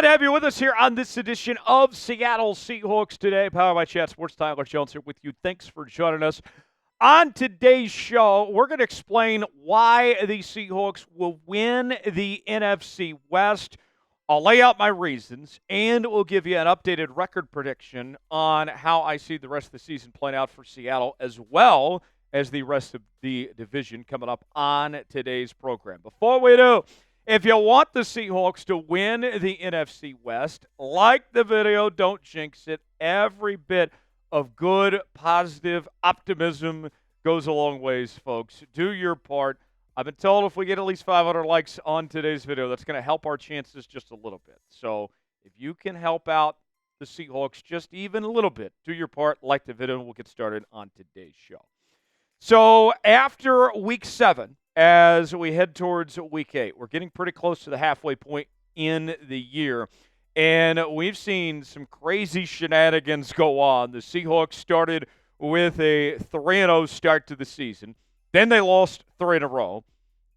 Glad to have you with us here on this edition of Seattle Seahawks Today. Powered by Chat Sports. Tyler Jones here with you. Thanks for joining us. On today's show, we're going to explain why the Seahawks will win the NFC West. I'll lay out my reasons, and we'll give you an updated record prediction on how I see the rest of the season playing out for Seattle, as well as the rest of the division coming up on today's program. Before we do, if you want the Seahawks to win the NFC West, like the video, don't jinx it. Every bit of good, positive optimism goes a long ways, folks. Do your part. I've been told if we get at least 500 likes on today's video, that's going to help our chances just a little bit. So if you can help out the Seahawks just even a little bit, do your part, like the video, and we'll get started on today's show. So after Week 7, as we head towards Week 8, we're getting pretty close to the halfway point in the year, and we've seen some crazy shenanigans go on. The Seahawks started with a 3-0 start to the season. Then they lost 3 in a row,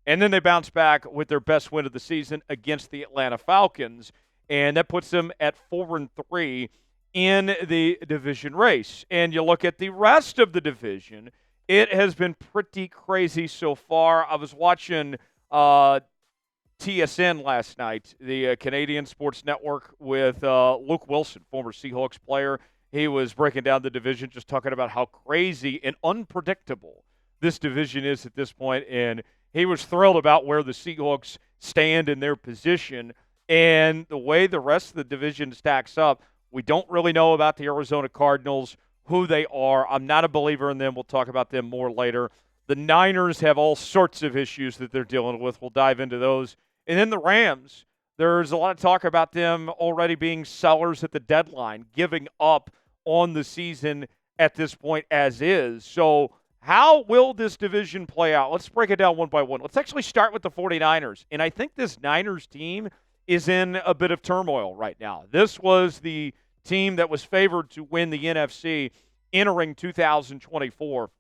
and then they bounced back with their best win of the season against the Atlanta Falcons, and that puts them at 4-3 in the division race. And you look at the rest of the division, it has been pretty crazy so far. I was watching TSN last night, the Canadian Sports Network, with Luke Wilson, former Seahawks player. He was breaking down the division, just talking about how crazy and unpredictable this division is at this point, and he was thrilled about where the Seahawks stand in their position and the way the rest of the division stacks up. We don't really know about the Arizona Cardinals, who they are. I'm not a believer in them. We'll talk about them more later. The Niners have all sorts of issues that they're dealing with. We'll dive into those. And then the Rams, there's a lot of talk about them already being sellers at the deadline, giving up on the season at this point as is. So how will this division play out? Let's break it down one by one. Let's actually start with the 49ers. And I think this Niners team is in a bit of turmoil right now. This was the team that was favored to win the NFC entering 2024.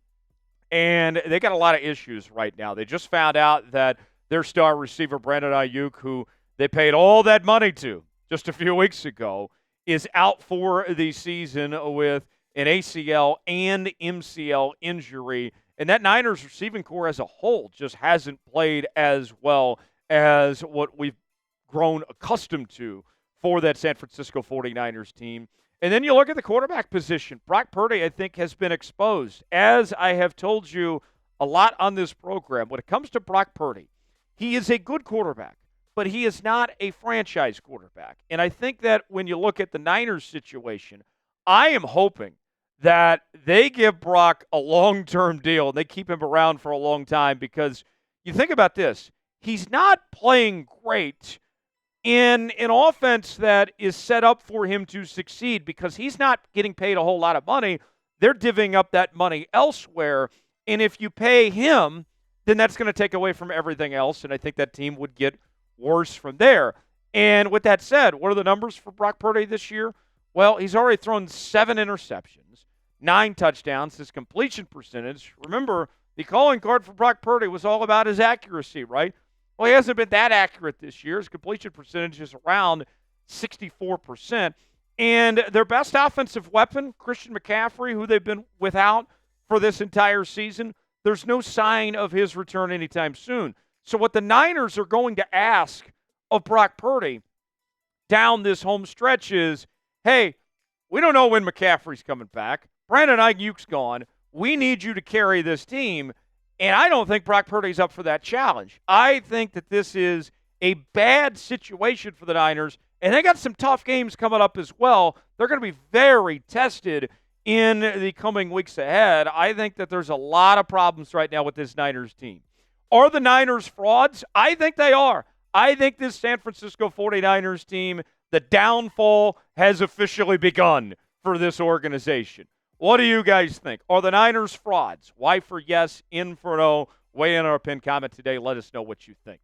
And they got a lot of issues right now. They just found out that their star receiver, Brandon Ayuk, who they paid all that money to just a few weeks ago, is out for the season with an ACL and MCL injury. And that Niners receiving core as a whole just hasn't played as well as what we've grown accustomed to for that San Francisco 49ers team. And then you look at the quarterback position. Brock Purdy, I think, has been exposed. As I have told you a lot on this program, when it comes to Brock Purdy, he is a good quarterback, but he is not a franchise quarterback. And I think that when you look at the Niners situation, I am hoping that they give Brock a long-term deal and they keep him around for a long time, because you think about this, he's not playing great in an offense that is set up for him to succeed, because he's not getting paid a whole lot of money. They're divvying up that money elsewhere, and if you pay him, then that's going to take away from everything else, and I think that team would get worse from there. And with that said, what are the numbers for Brock Purdy this year? Well, he's already thrown 7 interceptions, 9 touchdowns. His completion percentage, remember, the calling card for Brock Purdy was all about his accuracy, right? Well, he hasn't been that accurate this year. His completion percentage is around 64%. And their best offensive weapon, Christian McCaffrey, who they've been without for this entire season, there's no sign of his return anytime soon. So what the Niners are going to ask of Brock Purdy down this home stretch is, hey, we don't know when McCaffrey's coming back. Brandon Ayuk's gone. We need you to carry this team. And I don't think Brock Purdy's up for that challenge. I think that this is a bad situation for the Niners, and they got some tough games coming up as well. They're going to be very tested in the coming weeks ahead. I think that there's a lot of problems right now with this Niners team. Are the Niners frauds? I think they are. I think this San Francisco 49ers team, the downfall has officially begun for this organization. What do you guys think? Are the Niners frauds? Y for yes, N for no. Weigh in our pinned comment today. Let us know what you think.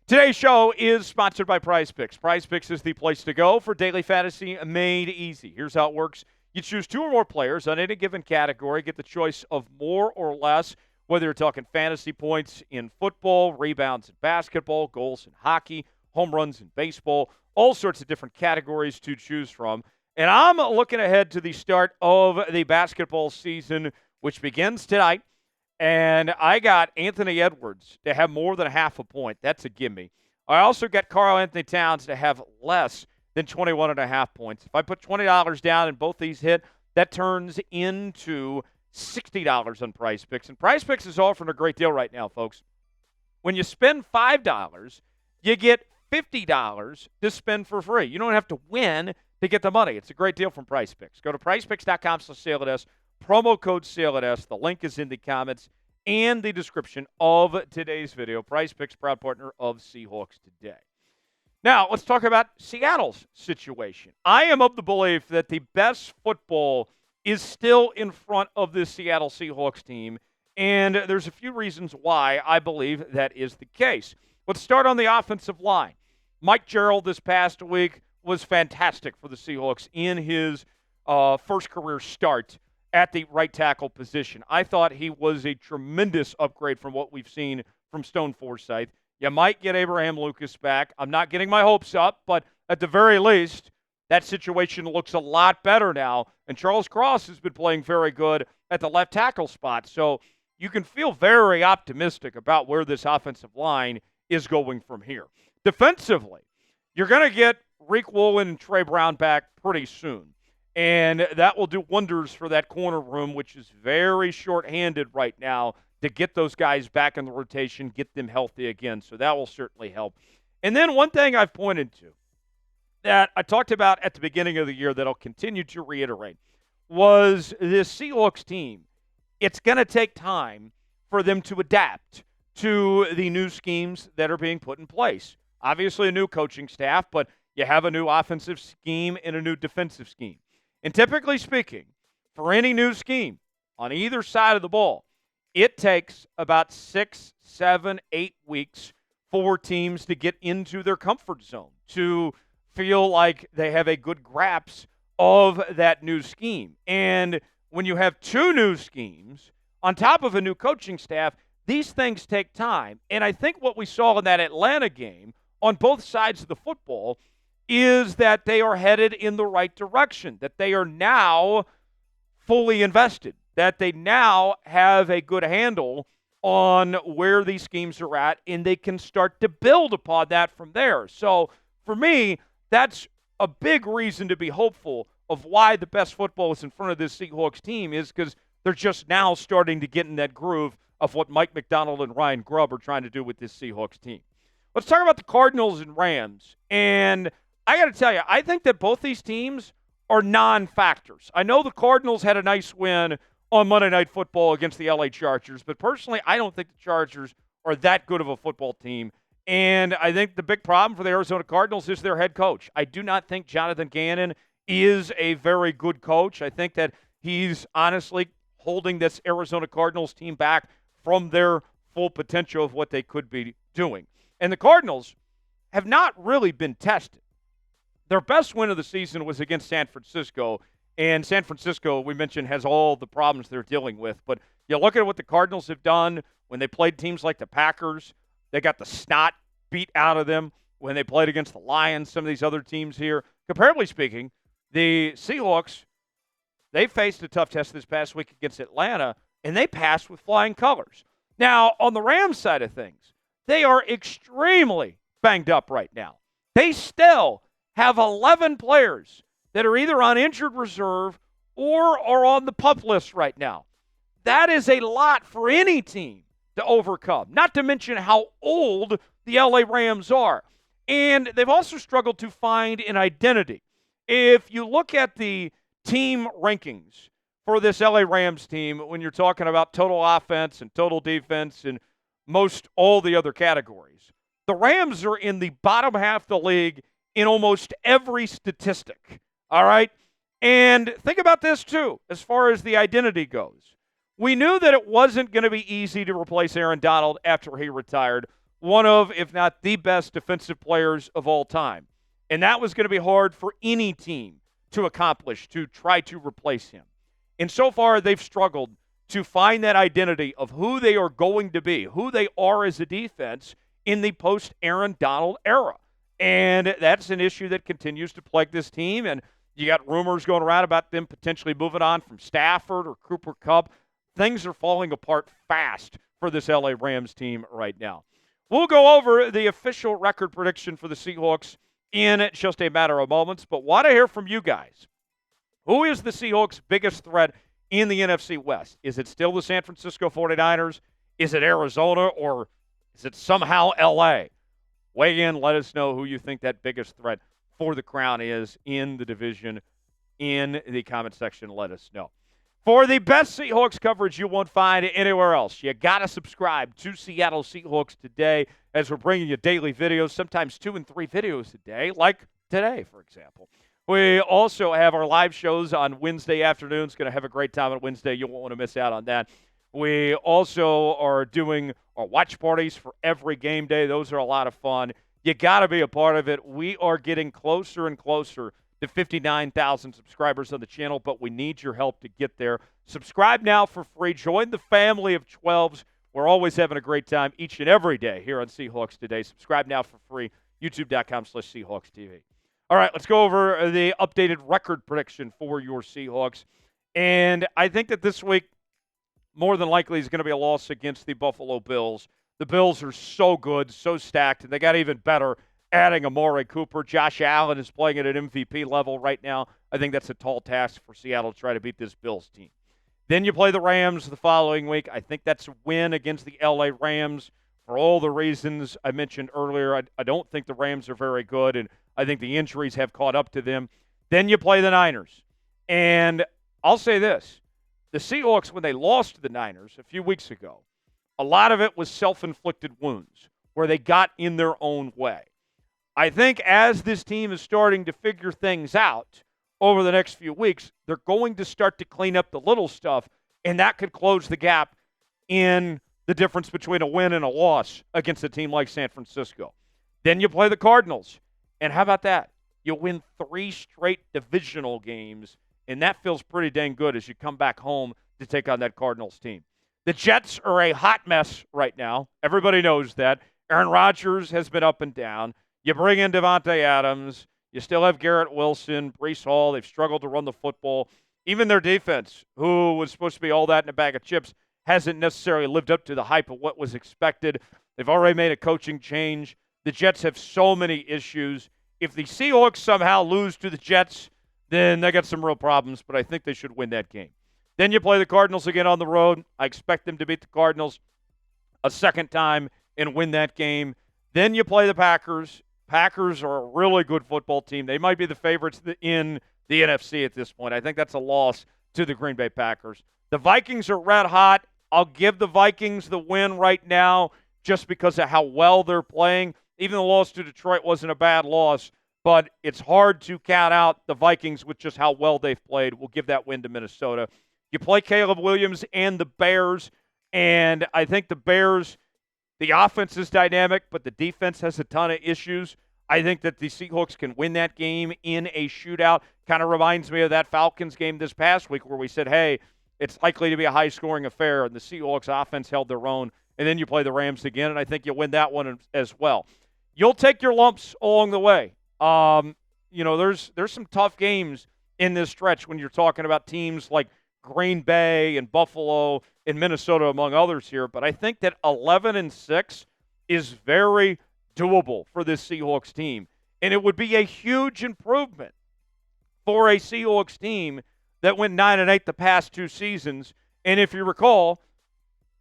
Today's show is sponsored by Prize Picks. Prize Picks is the place to go for daily fantasy made easy. Here's how it works. You choose 2 or more players on any given category, get the choice of more or less, whether you're talking fantasy points in football, rebounds in basketball, goals in hockey, home runs in baseball, all sorts of different categories to choose from. And I'm looking ahead to the start of the basketball season, which begins tonight. And I got Anthony Edwards to have more than half a point. That's a gimme. I also got Karl Anthony Towns to have less than 21.5 points. If I put $20 down and both these hit, that turns into $60 on Prize Picks. And Prize Picks is offering a great deal right now, folks. When you spend $5, you get $50 to spend for free. You don't have to win to get the money. It's a great deal from Prize Picks. Go to prizepicks.com/SaleAtS, promo code SaleAtS. The link is in the comments and the description of today's video. Prize Picks, proud partner of Seahawks Today. Now, let's talk about Seattle's situation. I am of the belief that the best football is still in front of this Seattle Seahawks team, and there's a few reasons why I believe that is the case. Let's start on the offensive line. Mike Gerald this past week was fantastic for the Seahawks in his first career start at the right tackle position. I thought he was a tremendous upgrade from what we've seen from Stone Forsythe. You might get Abraham Lucas back. I'm not getting my hopes up, but at the very least, that situation looks a lot better now. And Charles Cross has been playing very good at the left tackle spot. So you can feel very optimistic about where this offensive line is going from here. Defensively, you're going to get Reek Woolen and Trey Brown back pretty soon. And that will do wonders for that corner room, which is very short-handed right now, to get those guys back in the rotation, get them healthy again. So that will certainly help. And then one thing I've pointed to that I talked about at the beginning of the year that I'll continue to reiterate was this Seahawks team. It's going to take time for them to adapt to the new schemes that are being put in place. Obviously a new coaching staff, but you have a new offensive scheme and a new defensive scheme. And typically speaking, for any new scheme on either side of the ball, it takes about 6, 7, 8 weeks for teams to get into their comfort zone, to feel like they have a good grasp of that new scheme. And when you have two new schemes on top of a new coaching staff, these things take time. And I think what we saw in that Atlanta game on both sides of the football is that they are headed in the right direction, that they are now fully invested, that they now have a good handle on where these schemes are at, and they can start to build upon that from there. So for me, that's a big reason to be hopeful of why the best football is in front of this Seahawks team, is because they're just now starting to get in that groove of what Mike Macdonald and Ryan Grubb are trying to do with this Seahawks team. Let's talk about the Cardinals and Rams. And I got to tell you, I think that both these teams are non-factors. I know the Cardinals had a nice win on Monday Night Football against the LA Chargers, but personally, I don't think the Chargers are that good of a football team. And I think the big problem for the Arizona Cardinals is their head coach. I do not think Jonathan Gannon is a very good coach. I think that he's honestly holding this Arizona Cardinals team back from their full potential of what they could be doing. And the Cardinals have not really been tested. Their best win of the season was against San Francisco, and San Francisco, we mentioned, has all the problems they're dealing with. But you look at what the Cardinals have done when they played teams like the Packers. They got the snot beat out of them when they played against the Lions, some of these other teams here. Comparatively speaking, the Seahawks, they faced a tough test this past week against Atlanta, and they passed with flying colors. Now, on the Rams side of things, they are extremely banged up right now. They still have 11 players that are either on injured reserve or are on the PUP list right now. That is a lot for any team to overcome, not to mention how old the LA Rams are. And they've also struggled to find an identity. If you look at the team rankings for this LA Rams team, when you're talking about total offense and total defense and most all the other categories, the Rams are in the bottom half of the league in almost every statistic. All right? And think about this, too, as far as the identity goes. We knew that it wasn't going to be easy to replace Aaron Donald after he retired, one of, if not the best defensive players of all time. And that was going to be hard for any team to accomplish, to try to replace him. And so far, they've struggled to find that identity of who they are going to be, who they are as a defense in the post-Aaron Donald era. And that's an issue that continues to plague this team. And you got rumors going around about them potentially moving on from Stafford or Cooper Kupp. Things are falling apart fast for this LA Rams team right now. We'll go over the official record prediction for the Seahawks in just a matter of moments, but want to hear from you guys. Who is the Seahawks' biggest threat in the NFC West? Is it still the San Francisco 49ers? Is it Arizona? Or is it somehow LA? Weigh in. Let us know who you think that biggest threat for the crown is in the division in the comment section. Let us know. For the best Seahawks coverage you won't find anywhere else, you got to subscribe to Seattle Seahawks Today as we're bringing you daily videos, sometimes 2 and 3 videos a day, like today, for example. We also have our live shows on Wednesday afternoons. Going to have a great time on Wednesday. You won't want to miss out on that. We also are doing our watch parties for every game day. Those are a lot of fun. You got to be a part of it. We are getting closer and closer to 59,000 subscribers on the channel, but we need your help to get there. Subscribe now for free. Join the family of 12s. We're always having a great time each and every day here on Seahawks Today. Subscribe now for free, youtube.com/SeahawksTV. All right, let's go over the updated record prediction for your Seahawks. And I think that this week, more than likely, is going to be a loss against the Buffalo Bills. The Bills are so good, so stacked, and they got even better adding Amari Cooper. Josh Allen is playing at an MVP level right now. I think that's a tall task for Seattle to try to beat this Bills team. Then you play the Rams the following week. I think that's a win against the LA Rams for all the reasons I mentioned earlier. I don't think the Rams are very good, and I think the injuries have caught up to them. Then you play the Niners. And I'll say this. The Seahawks, when they lost to the Niners a few weeks ago, a lot of it was self-inflicted wounds where they got in their own way. I think as this team is starting to figure things out over the next few weeks, they're going to start to clean up the little stuff, and that could close the gap in the difference between a win and a loss against a team like San Francisco. Then you play the Cardinals, and how about that? You win 3 straight divisional games, and that feels pretty dang good as you come back home to take on that Cardinals team. The Jets are a hot mess right now. Everybody knows that. Aaron Rodgers has been up and down. You bring in Devontae Adams. You still have Garrett Wilson, Breece Hall. They've struggled to run the football. Even their defense, who was supposed to be all that in a bag of chips, hasn't necessarily lived up to the hype of what was expected. They've already made a coaching change. The Jets have so many issues. If the Seahawks somehow lose to the Jets, then they got some real problems, but I think they should win that game. Then you play the Cardinals again on the road. I expect them to beat the Cardinals a second time and win that game. Then you play the Packers. Packers are a really good football team. They might be the favorites in the NFC at this point. I think that's a loss to the Green Bay Packers. The Vikings are red hot. I'll give the Vikings the win right now just because of how well they're playing. Even the loss to Detroit wasn't a bad loss, but it's hard to count out the Vikings with just how well they've played. We'll give that win to Minnesota. You play Caleb Williams and the Bears, and I think the Bears, the offense is dynamic, but the defense has a ton of issues. I think that the Seahawks can win that game in a shootout. Kind of reminds me of that Falcons game this past week where we said, hey, it's likely to be a high-scoring affair, and the Seahawks offense held their own. And then you play the Rams again, and I think you'll win that one as well. You'll take your lumps along the way. There's some tough games in this stretch when you're talking about teams like Green Bay and Buffalo and Minnesota, among others here. But I think that 11-6 is very doable for this Seahawks team. And it would be a huge improvement for a Seahawks team that went 9-8 the past 2 seasons. And if you recall,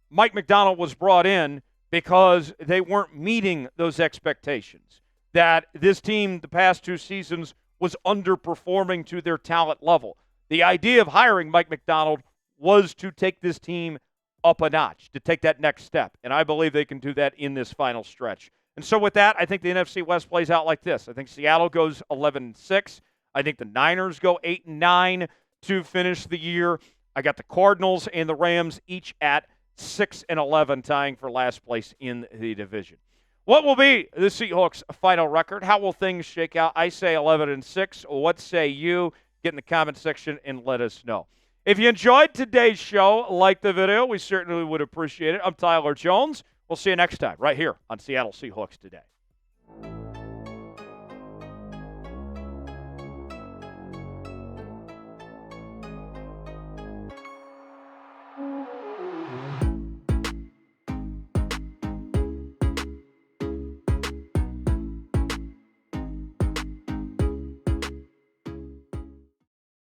Mike Macdonald was brought in because they weren't meeting those expectations. That this team the past 2 seasons was underperforming to their talent level. The idea of hiring Mike Macdonald was to take this team up a notch, to take that next step. And I believe they can do that in this final stretch. And so with that, I think the NFC West plays out like this. I think Seattle goes 11-6. I think the Niners go 8-9 to finish the year. I got the Cardinals and the Rams each at 6-11, tying for last place in the division. What will be the Seahawks' final record? How will things shake out? I say 11-6. What say you? Get in the comment section and let us know. If you enjoyed today's show, like the video, we certainly would appreciate it. I'm Tyler Jones. We'll see you next time right here on Seattle Seahawks Today.